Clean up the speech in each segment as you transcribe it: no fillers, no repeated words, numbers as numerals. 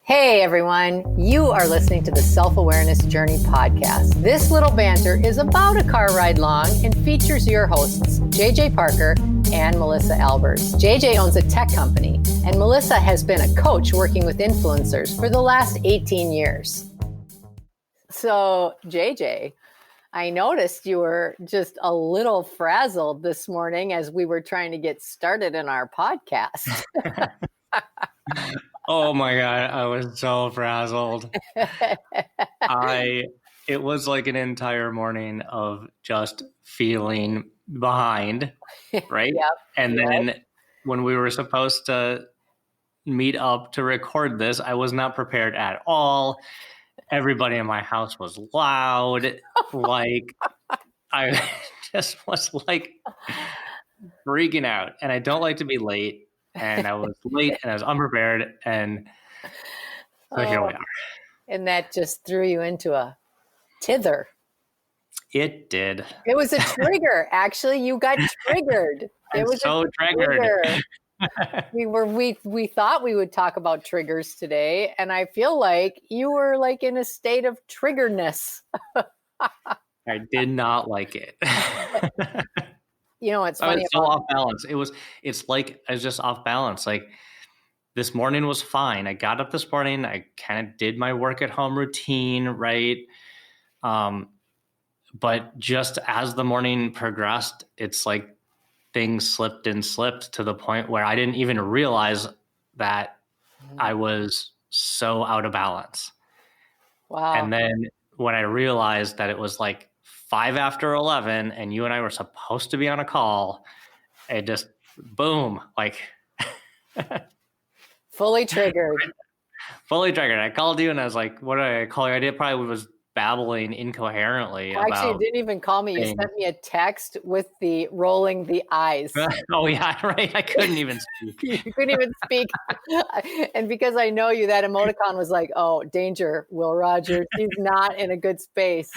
Hey everyone, you are listening to the Self-Awareness Journey podcast. This little banter is about a car ride long and features your hosts, JJ Parker and Melissa Albers. JJ owns a tech company and Melissa has been a coach working with influencers for the last 18 years. So JJ, I noticed you were just a little frazzled this morning as we were trying to get started in our podcast. Oh my God, I was so frazzled. It was like an entire morning of just feeling behind, right? Yep. And then when we were supposed to meet up to record this, I was not prepared at all. Everybody in my house was loud. Like I just was like freaking out. And I don't like to be late. And I was late and I was unprepared. And so here we are. And that just threw you into a tither. It did. It was a trigger. Actually, you got triggered. It was so triggered. We thought we would talk about triggers today. And I feel like you were like in a state of triggeredness. I did not like it. You know, it's funny. I was so off balance. It's like I was just off balance. Like this morning was fine. I got up this morning. I kind of did my work at home routine, right? But just as the morning progressed, it's like things slipped to the point where I didn't even realize that I was so out of balance. Wow. And then when I realized that it was like 5 after 11 and you and I were supposed to be on a call, it just boom, like fully triggered. I called you and I was like, what did I call you? I probably was babbling incoherently. Actually, you didn't even call me. You sent me a text with the rolling the eyes. Oh yeah, right. I couldn't even speak. You couldn't even speak. And because I know you, that emoticon was like, oh, danger, Will Rogers. He's not in a good space.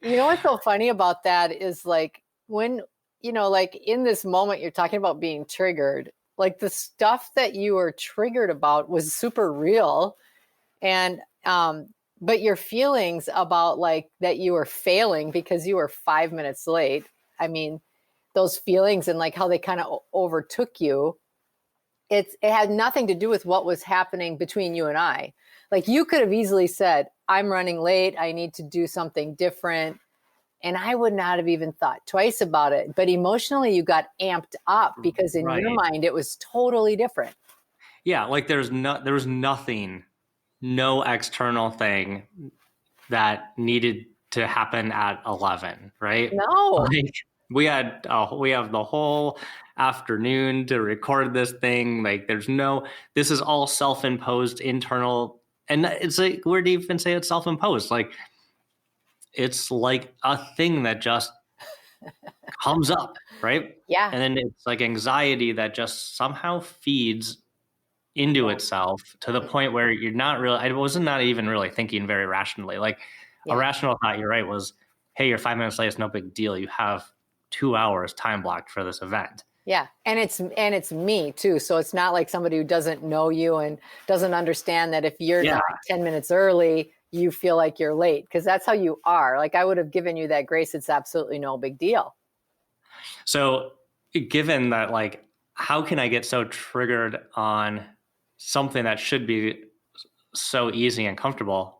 You know what's so funny about that is like when, you know, like in this moment you're talking about being triggered, like the stuff that you were triggered about was super real. And, but your feelings about like that you were failing because you were 5 minutes late. I mean, those feelings and like how they kind of overtook you. It had nothing to do with what was happening between you and I. Like you could have easily said, I'm running late. I need to do something different. And I would not have even thought twice about it. But emotionally, you got amped up because in your mind, it was totally different. Yeah. Like there was nothing, no external thing that needed to happen at 11, right? No. Like, we have the whole afternoon to record this thing. Like this is all self-imposed internal. And it's like, where do you even say it's self-imposed? Like, it's like a thing that just comes up, right? Yeah. And then it's like anxiety that just somehow feeds into itself to the point where you're not really, I was not even really thinking very rationally. Like a rational thought, you're right, was, hey, you're 5 minutes late. It's no big deal. You have 2 hours time blocked for this event. Yeah. And it's me too. So it's not like somebody who doesn't know you and doesn't understand that if you're not 10 minutes early, you feel like you're late because that's how you are. Like I would have given you that grace. It's absolutely no big deal. So given that, like, how can I get so triggered on something that should be so easy and comfortable?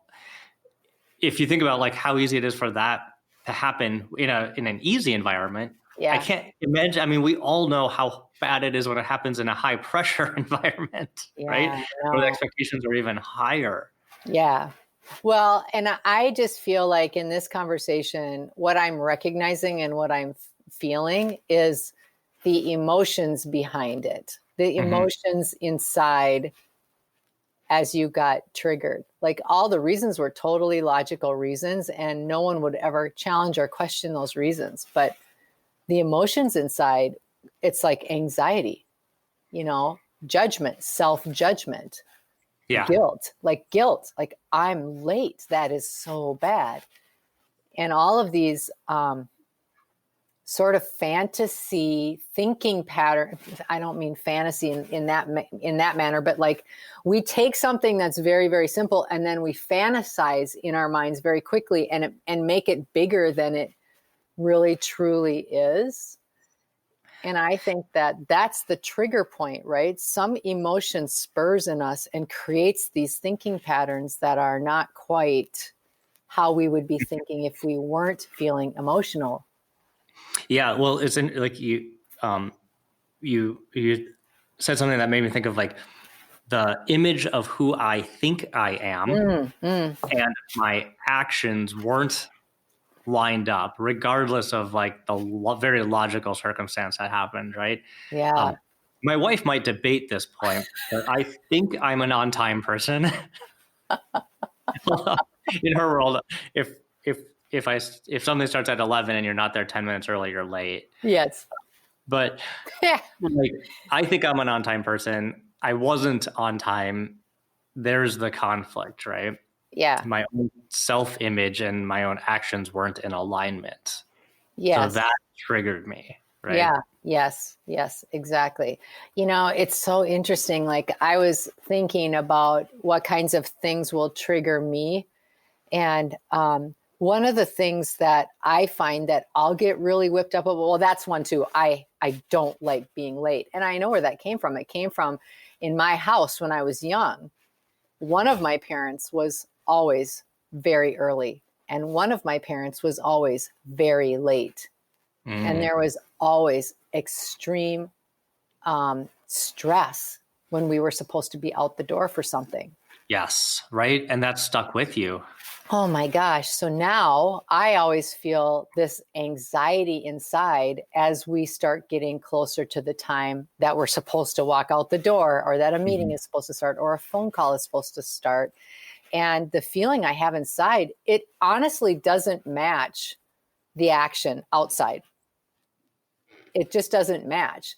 If you think about like how easy it is for that to happen in an easy environment, I can't imagine. I mean, we all know how bad it is when it happens in a high pressure environment, right? Where the expectations are even higher. Yeah. Well, and I just feel like in this conversation, what I'm recognizing and what I'm feeling is the emotions behind it, the emotions inside as you got triggered. Like all the reasons were totally logical reasons and no one would ever challenge or question those reasons. But the emotions inside, it's like anxiety, you know, judgment, self-judgment. Yeah. Guilt, like I'm late. That is so bad. And all of these sort of fantasy thinking pattern. I don't mean fantasy in that manner, but like we take something that's very, very simple and then we fantasize in our minds very quickly and make it bigger than it really truly is. And I think that that's the trigger point, right? Some emotion spurs in us and creates these thinking patterns that are not quite how we would be thinking if we weren't feeling emotional. Yeah, well, it's like you said something that made me think of like the image of who I think I am, and my actions weren't lined up, regardless of like the very logical circumstance that happened, right? Yeah. My wife might debate this point, but I think I'm an on-time person. In her world, if something starts at 11 and you're not there 10 minutes early, you're late. Yes. But like, I think I'm an on-time person. I wasn't on time. There's the conflict, right? Yeah. My own self-image and my own actions weren't in alignment. Yes. So that triggered me, right? Yeah. Yes. Yes, exactly. You know, it's so interesting. Like I was thinking about what kinds of things will trigger me. And one of the things that I find that I'll get really whipped up about, well, that's one too. I don't like being late. And I know where that came from. It came from in my house when I was young. One of my parents was always very early, and one of my parents was always very late. And there was always extreme stress when we were supposed to be out the door for something. Yes, right. And that stuck with you. Oh my gosh. So now I always feel this anxiety inside as we start getting closer to the time that we're supposed to walk out the door, or that a meeting is supposed to start, or a phone call is supposed to start. And the feeling I have inside, it honestly doesn't match the action outside. It just doesn't match.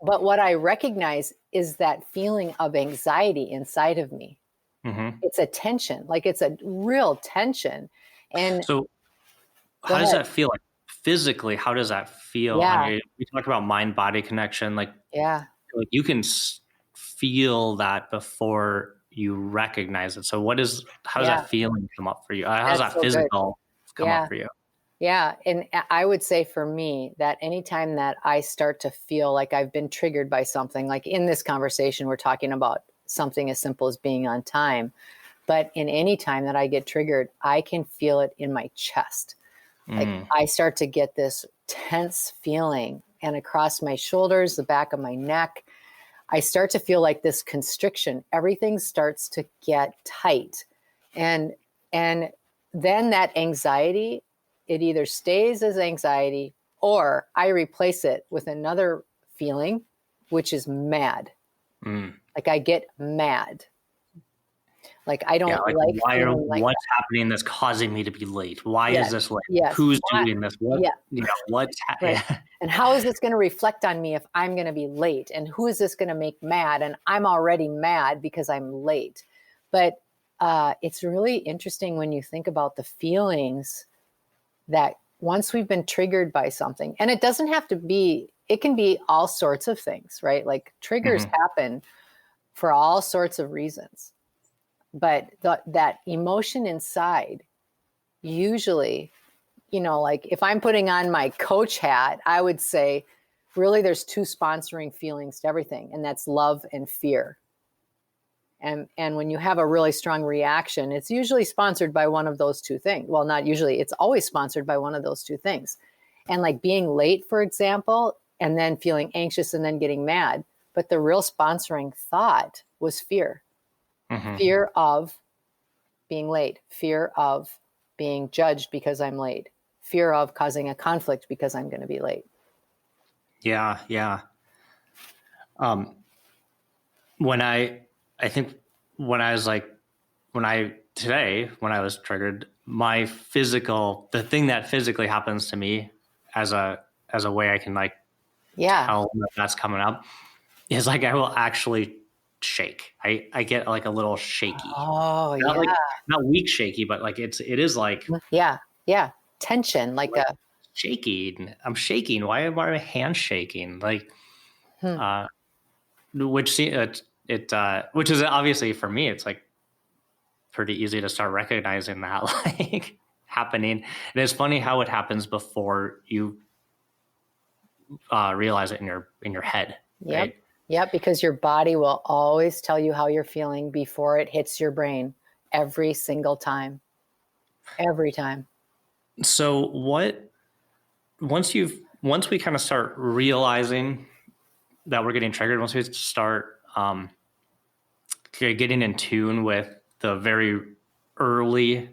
But what I recognize is that feeling of anxiety inside of me. It's a tension, like it's a real tension. And so how does that feel like physically? How does that feel? Yeah. I mean, we talk about mind-body connection. Like you can feel that before you recognize it. So how does that feeling come up for you? How does that so physical come up for you? Yeah. And I would say for me that anytime that I start to feel like I've been triggered by something, like in this conversation, we're talking about something as simple as being on time. But in any time that I get triggered, I can feel it in my chest. Like I start to get this tense feeling, and across my shoulders, the back of my neck, I start to feel like this constriction. Everything starts to get tight. And then that anxiety, it either stays as anxiety or I replace it with another feeling, which is mad. Like I get mad. Like I don't what's happening that's causing me to be late? Why is this late? Who's doing this? What's happening? Right. And how is this going to reflect on me if I'm going to be late? And who is this going to make mad? And I'm already mad because I'm late. But it's really interesting when you think about the feelings that once we've been triggered by something, and it doesn't have to be, it can be all sorts of things, right? Like triggers happen for all sorts of reasons. But that emotion inside, usually, you know, like if I'm putting on my coach hat, I would say, really, there's two sponsoring feelings to everything, and that's love and fear. And when you have a really strong reaction, it's usually sponsored by one of those two things. Well, not usually, it's always sponsored by one of those two things. And like being late, for example, and then feeling anxious and then getting mad. But the real sponsoring thought was fear. Fear of being late, fear of being judged because I'm late, fear of causing a conflict because I'm going to be late. Yeah. Yeah. When I was triggered, the thing that physically happens to me as a way I can tell that that's coming up is like, I will actually shake. I get like a little shaky. Oh, not weak shaky, but like it is like, yeah. Tension, like a shaking. I'm shaking. Why are my hands shaking? Like, Hmm. which which is obviously for me, it's like pretty easy to start recognizing that like happening. And it's funny how it happens before you realize it in your head, Yep. right? Yep. Because your body will always tell you how you're feeling before it hits your brain every single time. Every time. So once we kind of start realizing that we're getting triggered, once we start getting in tune with the very early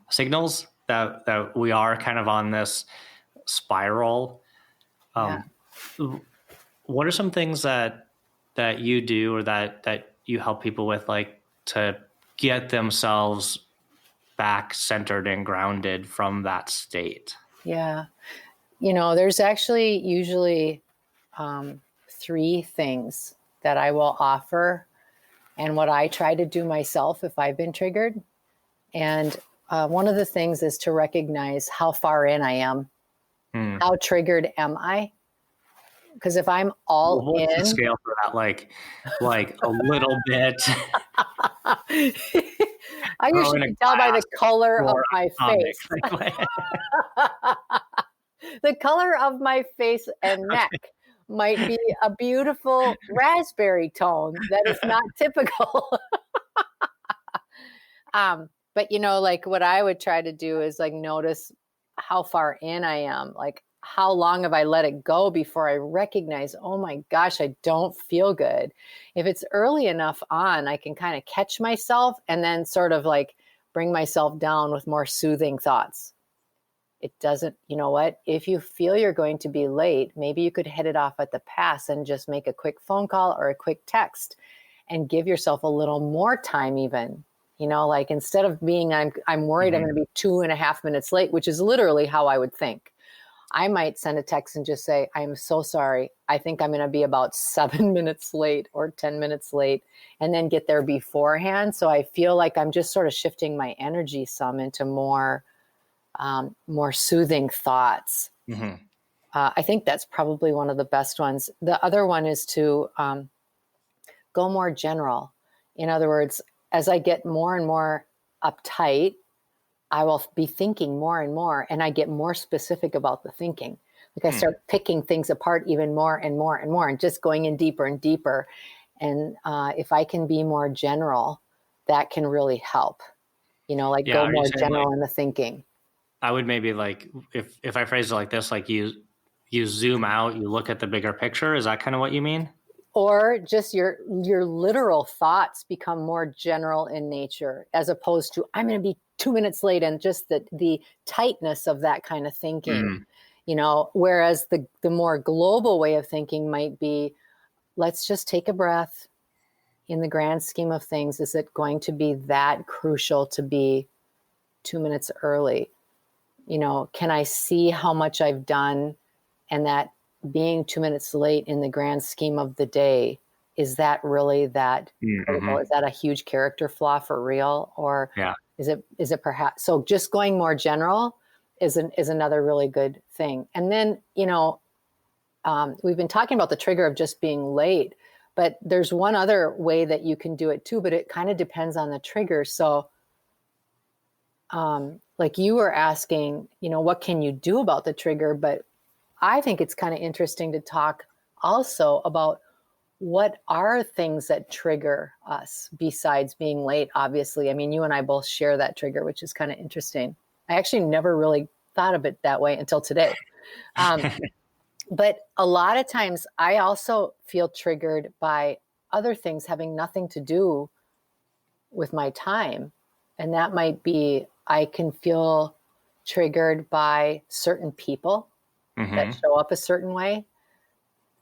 signals that we are kind of on this spiral, Yeah. what are some things that you do or that you help people with, like to get themselves back centered and grounded from that state? Yeah. There's actually usually 3 things that I will offer and what I try to do myself if I've been triggered. And one of the things is to recognize how far in I am. How triggered am I? Because if I'm all What's the in, scale for that? Like a little bit. I usually can tell by the color of my face. The color of my face and neck might be a beautiful raspberry tone that is not typical. But like what I would try to do is like notice how far in I am, like how long have I let it go before I recognize, oh my gosh, I don't feel good. If it's early enough on, I can kind of catch myself and then sort of like bring myself down with more soothing thoughts. It doesn't, you know what? If you feel you're going to be late, maybe you could hit it off at the pass and just make a quick phone call or a quick text and give yourself a little more time even. Like instead of being, I'm worried I'm going to be 2.5 minutes late, which is literally how I would think. I might send a text and just say, I'm so sorry. I think I'm going to be about 7 minutes late or 10 minutes late, and then get there beforehand. So I feel like I'm just sort of shifting my energy some into more soothing thoughts. I think that's probably one of the best ones. The other one is to go more general. In other words, as I get more and more uptight, I will be thinking more and more, and I get more specific about the thinking. Like I start picking things apart even more and more and more, and just going in deeper and deeper. And if I can be more general, that can really help. Go more general in the thinking. I would maybe like if I phrase it like this, like you zoom out, you look at the bigger picture. Is that kind of what you mean? Or just your literal thoughts become more general in nature, as opposed to I'm going to be 2 minutes late, and just the tightness of that kind of thinking. Whereas the more global way of thinking might be, let's just take a breath. In the grand scheme of things, is it going to be that crucial to be 2 minutes early? Can I see how much I've done, and that being 2 minutes late in the grand scheme of the day, is that really that critical? Is that a huge character flaw for real? Or is it perhaps, so just going more general is another really good thing. And then, we've been talking about the trigger of just being late, but there's one other way that you can do it too, but it kind of depends on the trigger. So, like you were asking, what can you do about the trigger? But I think it's kind of interesting to talk also about what are things that trigger us besides being late, obviously. I mean, you and I both share that trigger, which is kind of interesting. I actually never really thought of it that way until today. But a lot of times I also feel triggered by other things having nothing to do with my time. And that might be, I can feel triggered by certain people that show up a certain way.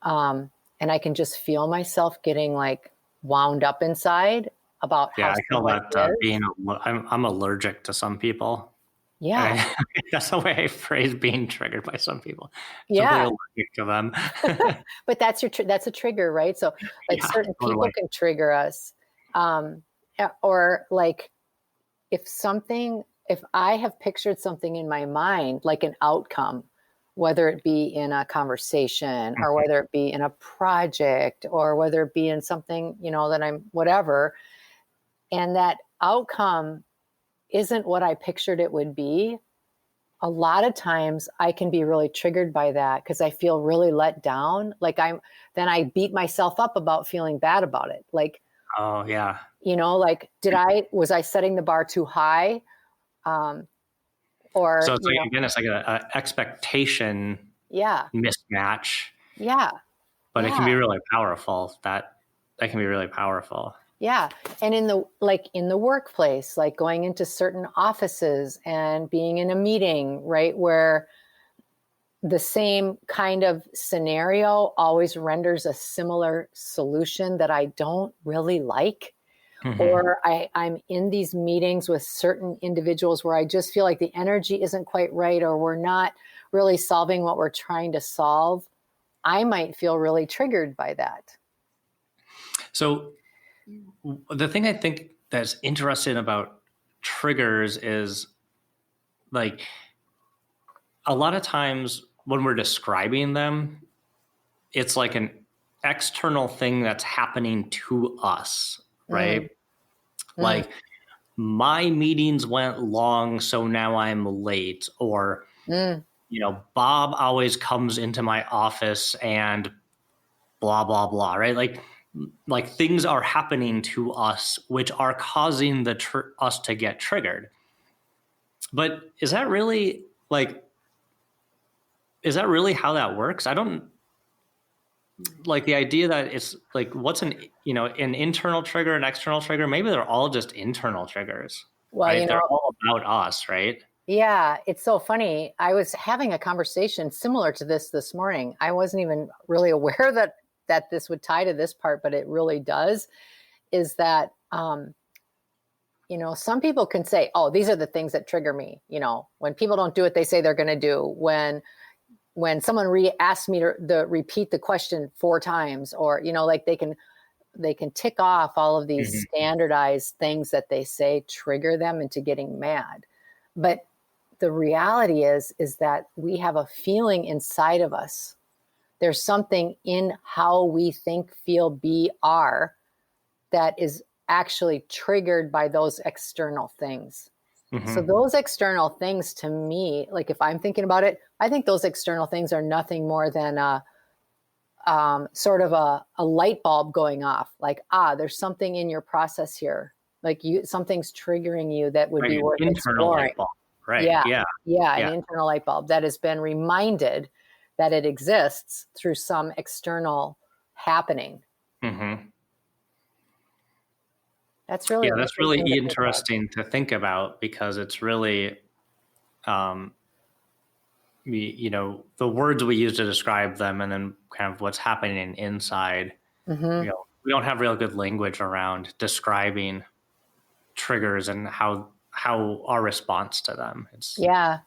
And I can just feel myself getting like wound up inside about how I call someone that is. I'm allergic to some people. Yeah. That's the way I phrase being triggered by some people. Simply Yeah. allergic to them. But that's a trigger, right? So like certain people can trigger us. Or like if something if I have pictured something in my mind, like an outcome, whether it be in a conversation or whether it be in a project or whether it be in something, that I'm whatever, and that outcome isn't what I pictured it would be, a lot of times I can be really triggered by that because I feel really let down. Then I beat myself up about feeling bad about it. Like, Oh yeah. like, was I setting the bar too high? Or, So it's like, again, it's like a expectation yeah, mismatch, yeah, but it can be yeah, really powerful. That can be really powerful. yeah. And in the workplace, like going into certain offices and being in a meeting, right, where the same kind of scenario always renders a similar solution that I don't really like. Or I'm in these meetings with certain individuals where I just feel like the energy isn't quite right, or we're not really solving what we're trying to solve. I might feel really triggered by that. So the thing I think that's interesting about triggers is, like, a lot of times when we're describing them, it's like an external thing that's happening to us, Mm, right? mm, Like, my meetings went long, so now I'm late. Or, mm, Bob always comes into my office and blah, blah, blah, right? Like things are happening to us, which are causing us to get triggered. But is that really how that works? I don't like the idea that it's like, what's an internal trigger, an external trigger. Maybe they're all just internal triggers, well, right? They're all about us, right? yeah, it's so funny. I was having a conversation similar to this morning. I wasn't even really aware that this would tie to this part, but it really does. Is that some people can say, "Oh, these are the things that trigger me." When people don't do what they say they're going to do. When someone asks me to repeat the question 4 times, or like they can tick off all of these standardized things that they say trigger them into getting mad. But the reality is that we have a feeling inside of us. There's something in how we think, feel, be, are that is actually triggered by those external things. So those external things, to me, like if I'm thinking about it, I think those external things are nothing more than sort of a light bulb going off. Like, there's something in your process here. Like something's triggering you that would Like be an worth internal exploring. light bulb, right? Yeah. Yeah, Yeah. An yeah. internal light bulb that has been reminded that it exists through some external happening. Mm-hmm. That's really Yeah, an that's really interesting to think about. interesting to think about, because it's really, um, the words we use to describe them, and then kind of what's happening inside. Mm-hmm. We don't have real good language around describing triggers and how our response to them. It's Yeah.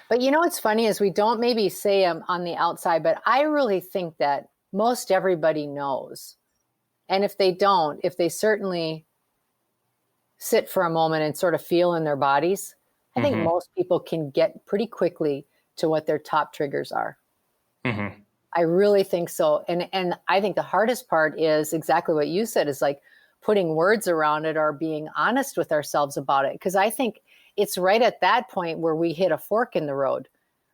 But what's funny is we don't maybe say them on the outside, but I really think that most everybody knows. And if they don't, if they certainly sit for a moment and sort of feel in their bodies, I think mm-hmm, most people can get pretty quickly to what their top triggers are. mm-hmm, I really think so. And I think the hardest part is exactly what you said, is like putting words around it or being honest with ourselves about it. Because I think it's right at that point where we hit a fork in the road.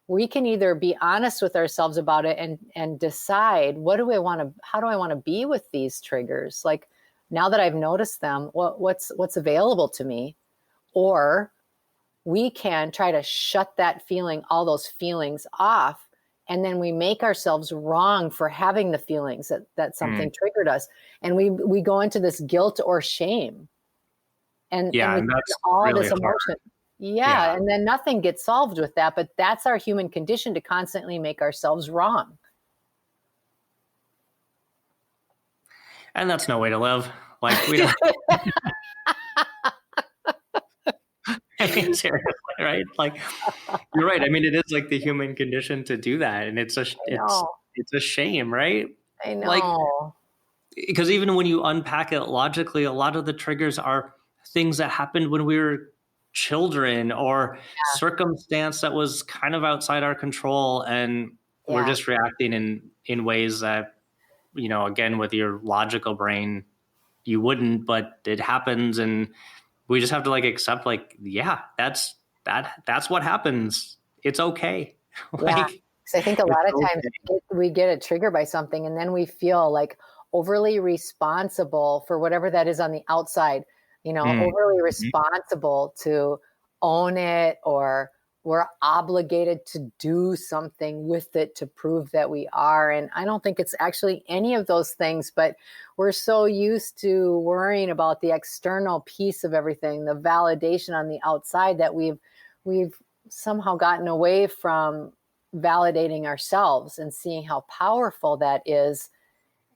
We can either be honest with ourselves about it and decide, how do I want to be with these triggers? Like, now that I've noticed them, what's available to me? Or we can try to shut all those feelings off. And then we make ourselves wrong for having the feelings that something triggered us. And we go into this guilt or shame. And yeah, we and spend that's all really this hard. emotion. Yeah. Yeah, And then nothing gets solved with that. But that's our human condition, to constantly make ourselves wrong. and that's no way to live. Like, we don't. I mean, seriously, right? Like, you're right. I mean, it is like the human condition to do that, and it's I know. it's a shame, right? I Like, know. because even when you unpack it logically, a lot of the triggers are things that happened when we were children or circumstance that was kind of outside our control, and we're Yeah. just reacting in ways that, again, with your logical brain you wouldn't, but it happens, and we just have to like accept, like, yeah, that's what happens. It's okay. Yeah. Like, Because I think a it's lot of times okay. we get a trigger by something and then we feel like overly responsible for whatever that is on the outside, Mm. overly Mhm. responsible to own it, or we're obligated to do something with it to prove that we are. And I don't think it's actually any of those things, but we're so used to worrying about the external piece of everything, the validation on the outside, that we've somehow gotten away from validating ourselves and seeing how powerful that is.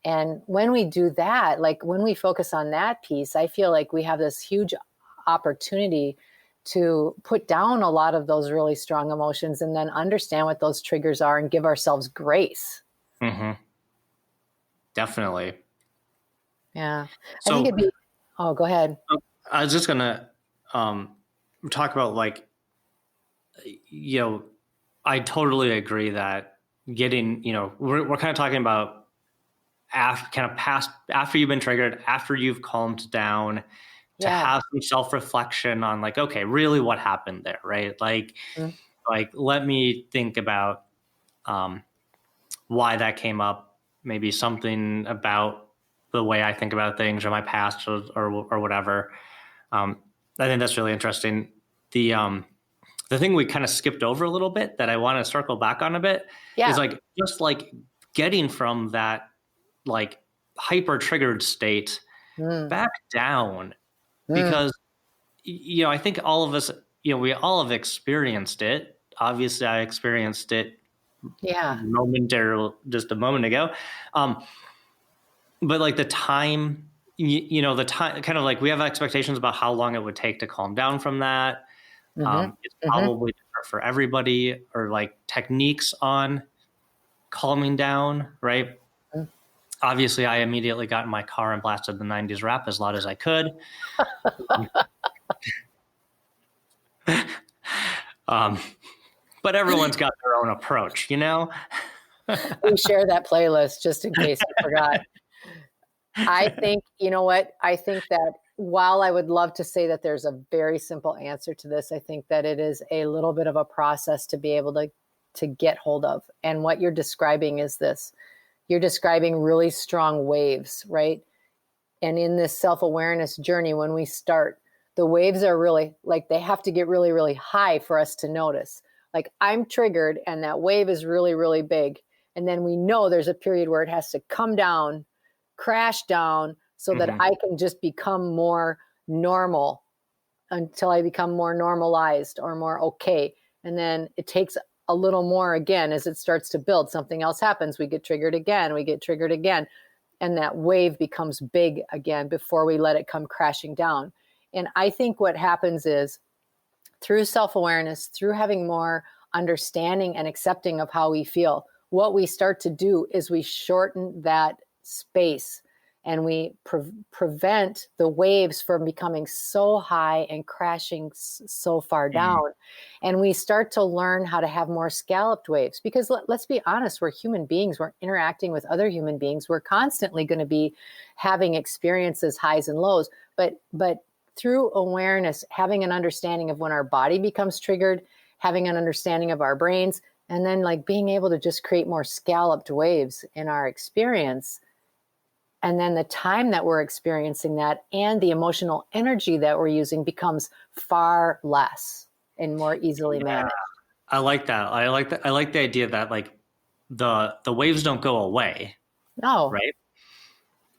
And when we do that, like when we focus on that piece, I feel like we have this huge opportunity to put down a lot of those really strong emotions and then understand what those triggers are and give ourselves grace. Mhm. Definitely. Yeah. I think So oh, go ahead. I was just gonna um, talk about, like, I totally agree that getting, we're kind of talking about after you've been triggered, after you've calmed down, to Yeah. have some self-reflection on, like, okay, really what happened there, right? Mm. Like let me think about um, why that came up, maybe something about the way I think about things or my past, or whatever. Um, I think that's really interesting. The thing we kind of skipped over a little bit that I want to circle back on a bit is, Yeah. like, just like getting from that, like, hyper triggered state Mm. back down, Mm. because I think all of us, we all have experienced it. Obviously I experienced it Yeah. just a moment ago. Um, but like the time, the time, kind of like, we have expectations about how long it would take to calm down from that. Mm-hmm. It's Mm-hmm. probably different for everybody, or like techniques on calming down, right? Obviously I immediately got in my car and blasted the 90s rap as loud as I could. um, but everyone's got their own approach, We share that playlist just in case you forgot. I think, you know what? I think that while I would love to say that there's a very simple answer to this, I think that it is a little bit of a process to be able to get hold of. And what you're describing is this. You're describing really strong waves, right? And in this self-awareness journey, when we start, the waves are really, like, they have to get really, really high for us to notice. Like, I'm triggered and that wave is really, really big. And then we know there's a period where it has to come down, crash down, so that Mhm. I can just become more normal, until I become more normalized or more okay. And then it takes a little more again as it starts to build. Something else happens. We get triggered again. We get triggered again. And that wave becomes big again before we let it come crashing down. And I think what happens is, through self-awareness, through having more understanding and accepting of how we feel, what we start to do is we shorten that space, and we prevent the waves from becoming so high and crashing so far Mhm. down. And we start to learn how to have more scalloped waves, because let's be honest, we're human beings, we're interacting with other human beings, we're constantly going to be having experiences, highs and lows. But through awareness, having an understanding of when our body becomes triggered, having an understanding of our brains, and then like being able to just create more scalloped waves in our experience. And then the time that we're experiencing that and the emotional energy that we're using becomes far less and more easily Yeah, managed. I like that. I like the idea that, like, the waves don't go away, No, right?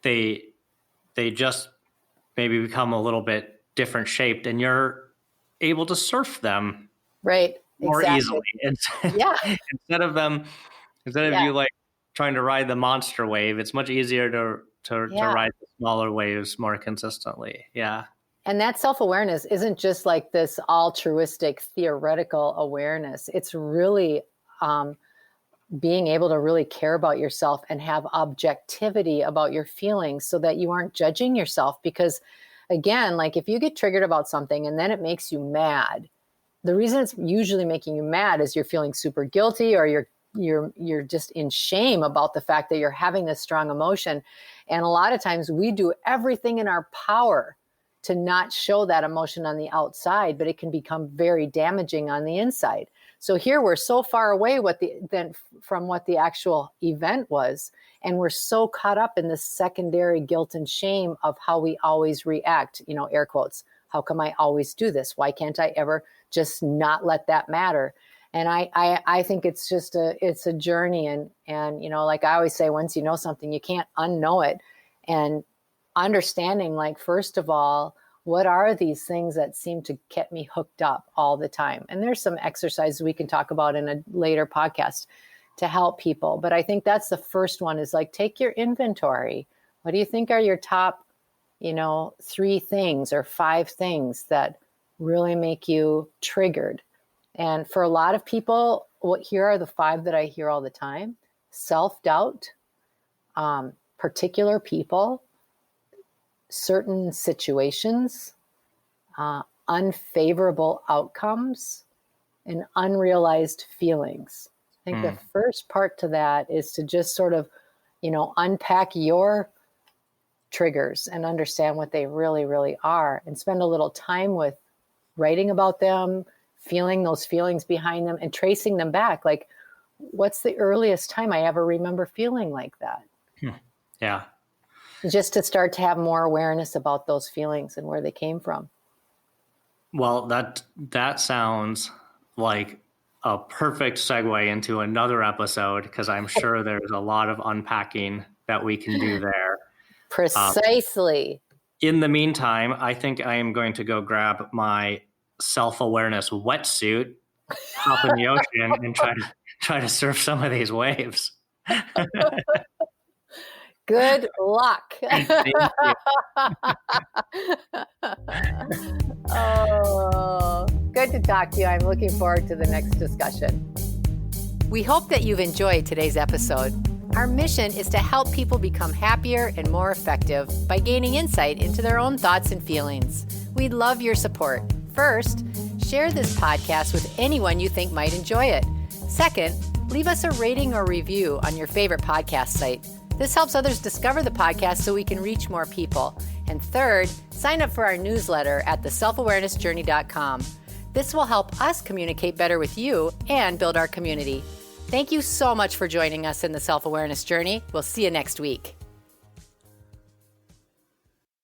They they just maybe become a little bit different shaped, and you're able to surf them right. more Exactly. easily. Yeah. Instead of them, instead of Yeah. you, like, trying to ride the monster wave, it's much easier to Yeah. ride the smaller waves more consistently. Yeah. And that self awareness isn't just like this altruistic theoretical awareness. It's really um, being able to really care about yourself and have objectivity about your feelings, so that you aren't judging yourself. Because again, like if you get triggered about something and then it makes you mad, the reason it's usually making you mad is you're feeling super guilty, or you're just in shame about the fact that you're having this strong emotion. And a lot of times we do everything in our power to not show that emotion on the outside, but it can become very damaging on the inside. So here we're so far away from what the actual event was, and we're so caught up in the secondary guilt and shame of how we always react, air quotes. How come I always do this? Why can't I ever just not let that matter? And I think it's just it's a journey. And like I always say, once you know something, you can't unknow it. And understanding, like, first of all, what are these things that seem to get me hooked up all the time? And there's some exercises we can talk about in a later podcast to help people. But I think that's the first one, is like, take your inventory. What do you think are your top, 3 things or 5 things that really make you triggered? And for a lot of people, here are the 5 that I hear all the time: self-doubt, particular people, certain situations, unfavorable outcomes, and unrealized feelings. I think the first part to that is to just sort of, unpack your triggers and understand what they really, really are, and spend a little time with writing about them, feeling those feelings behind them, and tracing them back. Like, what's the earliest time I ever remember feeling like that? Yeah. Just to start to have more awareness about those feelings and where they came from. Well, that sounds like a perfect segue into another episode, because I'm sure there's a lot of unpacking that we can do there. Precisely. In the meantime, I think I am going to go grab my self-awareness wetsuit, hop in the ocean, and try to surf some of these waves. Good luck. Oh, good to talk to you. I'm looking forward to the next discussion. We hope that you've enjoyed today's episode. Our mission is to help people become happier and more effective by gaining insight into their own thoughts and feelings. We'd love your support. First, share this podcast with anyone you think might enjoy it. Second, leave us a rating or review on your favorite podcast site. This helps others discover the podcast so we can reach more people. And third, sign up for our newsletter at theselfawarenessjourney.com. This will help us communicate better with you and build our community. Thank you so much for joining us in the Self-Awareness Journey. We'll see you next week.